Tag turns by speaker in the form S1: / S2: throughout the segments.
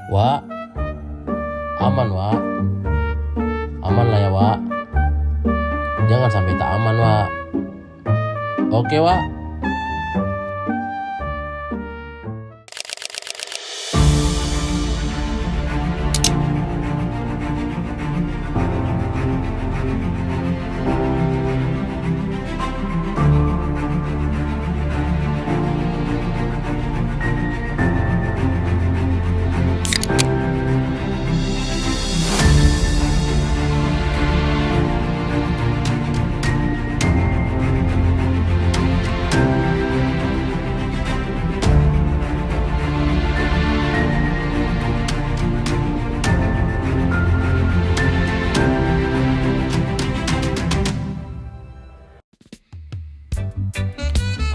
S1: Wak, aman Wak, aman lah ya Wak. Jangan sampai tak aman Wak. Oke Wak.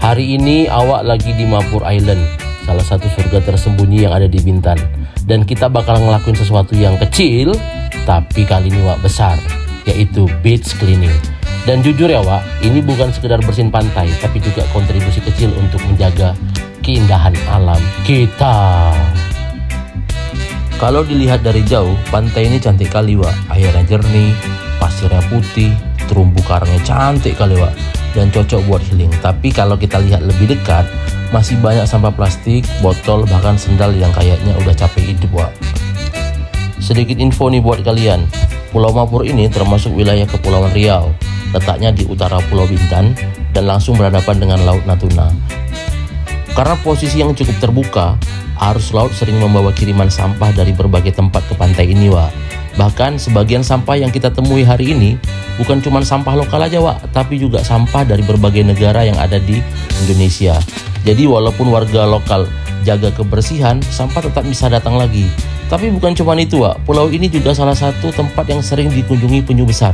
S1: Hari ini awak lagi di Mapur Island, salah satu surga tersembunyi yang ada di Bintan. Dan kita bakal ngelakuin sesuatu yang kecil, tapi kali ini Wak besar, yaitu beach cleaning. Dan jujur ya Wak, ini bukan sekedar bersihin pantai, tapi juga kontribusi kecil untuk menjaga keindahan alam kita. Kalau dilihat dari jauh, pantai ini cantik kali Wak. Airnya jernih, pasirnya putih, terumbu karangnya cantik kali Wak, dan cocok buat healing. Tapi kalau kita lihat lebih dekat, masih banyak sampah plastik, botol, bahkan sendal yang kayaknya udah capek hidup Wak. Sedikit info nih buat kalian, Pulau Mapur ini termasuk wilayah Kepulauan Riau, letaknya di utara Pulau Bintan dan langsung berhadapan dengan Laut Natuna. Karena posisi yang cukup terbuka, arus laut sering membawa kiriman sampah dari berbagai tempat ke pantai ini Wak. Bahkan sebagian sampah yang kita temui hari ini bukan cuma sampah lokal aja Wak, tapi juga sampah dari berbagai negara yang ada di Indonesia. Jadi walaupun warga lokal jaga kebersihan, sampah tetap bisa datang lagi. Tapi bukan cuma itu Wak, pulau ini juga salah satu tempat yang sering dikunjungi penyu besar.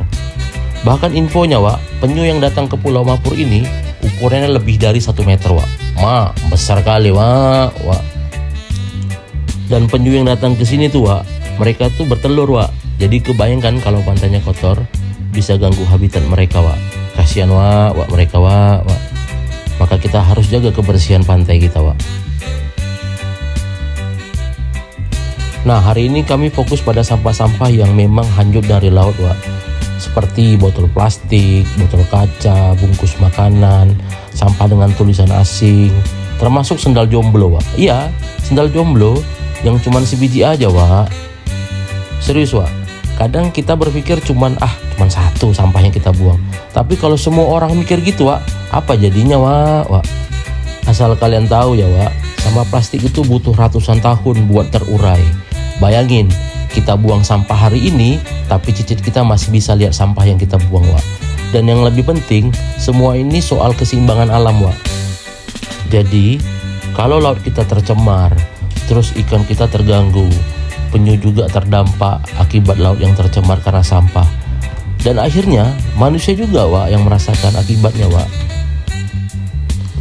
S1: Bahkan infonya Wak, penyu yang datang ke Pulau Mapur ini ukurannya lebih dari 1 meter Wak. Besar kali Wak. Dan penyu yang datang ke sini tuh Wak, mereka tuh bertelur Wak. Jadi kebayangkan kalau pantainya kotor, bisa ganggu habitat mereka Wak. Kasihan Wak mereka Wak. Maka kita harus jaga kebersihan pantai kita Wak. Nah, hari ini kami fokus pada sampah-sampah yang memang hanyut dari laut Wak. Seperti botol plastik, botol kaca, bungkus makanan, sampah dengan tulisan asing, termasuk sendal jomblo Wak. Iya, sendal jomblo yang cuman sebiji aja Wak. Serius Wak, kadang kita berpikir cuman satu sampah yang kita buang. Tapi kalau semua orang mikir gitu Wak, apa jadinya Wak? Asal kalian tahu ya Wak, sampah plastik itu butuh ratusan tahun buat terurai. Bayangin, kita buang sampah hari ini, tapi cicit kita masih bisa lihat sampah yang kita buang Wak. Dan yang lebih penting, semua ini soal keseimbangan alam Wak. Jadi, kalau laut kita tercemar, terus ikan kita terganggu, penyu juga terdampak akibat laut yang tercemar karena sampah. Dan akhirnya manusia juga Wak yang merasakan akibatnya Wak.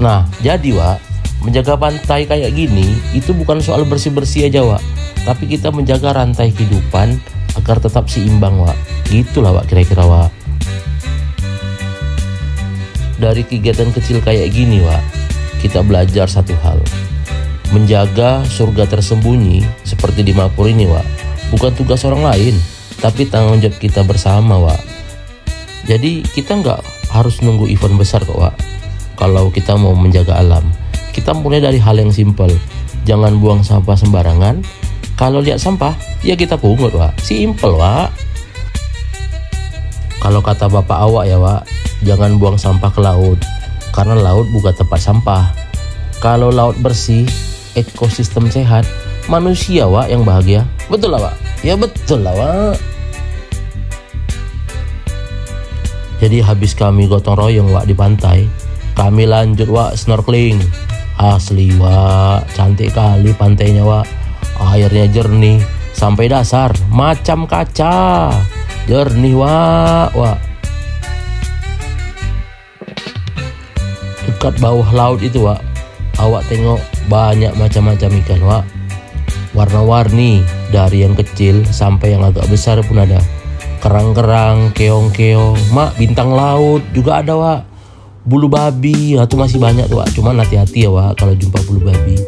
S1: Nah, jadi Wak, menjaga pantai kayak gini itu bukan soal bersih-bersih aja Wak, tapi kita menjaga rantai kehidupan agar tetap seimbang Wak. Gitulah Wak kira-kira Wak. Dari kegiatan kecil kayak gini Wak, kita belajar satu hal. Menjaga surga tersembunyi seperti di Mapur ini Wak, bukan tugas orang lain, tapi tanggung jawab kita bersama Wak. Jadi kita nggak harus nunggu event besar kok Wak. Kalau kita mau menjaga alam, kita mulai dari hal yang simpel. Jangan buang sampah sembarangan. Kalau lihat sampah, ya kita pungut Wak. Simpel Wak. Kalau kata bapak awak ya Wak, jangan buang sampah ke laut, karena laut bukan tempat sampah. Kalau laut bersih, ekosistem sehat, manusia Wak yang bahagia. Betul lah Wak? Ya betul lah Wak. Jadi habis kami gotong royong Wak di pantai, kami lanjut Wak snorkeling. Asli Wak, cantik kali pantainya Wak. Airnya jernih sampai dasar, macam kaca. Jernih Wak. Dekat bawah laut itu Wak, awak tengok banyak macam-macam ikan Wak. Warna-warni, dari yang kecil sampai yang agak besar pun ada. Kerang-kerang, keong-keong, bintang laut juga ada Wak. Bulu babi, itu masih banyak tuh Wak. Cuman hati-hati ya Wak kalau jumpa bulu babi.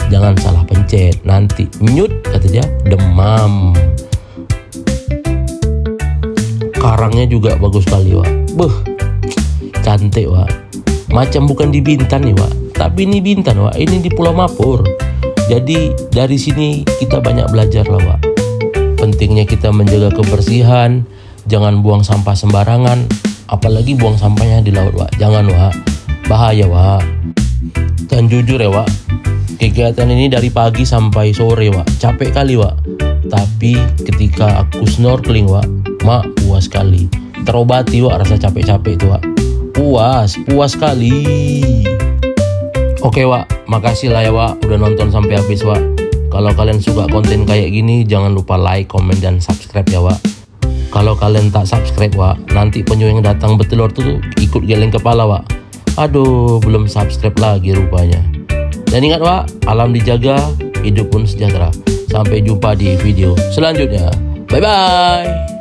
S1: jangan salah pencet, nanti nyut kata dia demam. Karangnya juga bagus sekali Wak. Cantik Wak. Macam bukan di Bintan nih Wak, tapi ini Bintan Wak, ini di Pulau Mapur. Jadi dari sini kita banyak belajar lah Wak. Pentingnya kita menjaga kebersihan, jangan buang sampah sembarangan, apalagi buang sampahnya di laut Wak. Jangan Wak, bahaya Wak. Dan jujur ya Wak, kegiatan ini dari pagi sampai sore Wak, capek kali Wak. Tapi ketika aku snorkeling Wak, mak puas sekali. Terobati Wak rasa capek-capek itu Wak. Puas sekali. Oke Wak, makasih lah ya Wak udah nonton sampai habis Wak. Kalau kalian suka konten kayak gini, jangan lupa like, komen, dan subscribe ya Wak. Kalau kalian tak subscribe Wak, nanti penyu yang datang bertelur tuh ikut geleng kepala Wak. Aduh, belum subscribe lagi rupanya. Dan ingat Wak, alam dijaga, hidup pun sejahtera. Sampai jumpa di video selanjutnya. Bye-bye.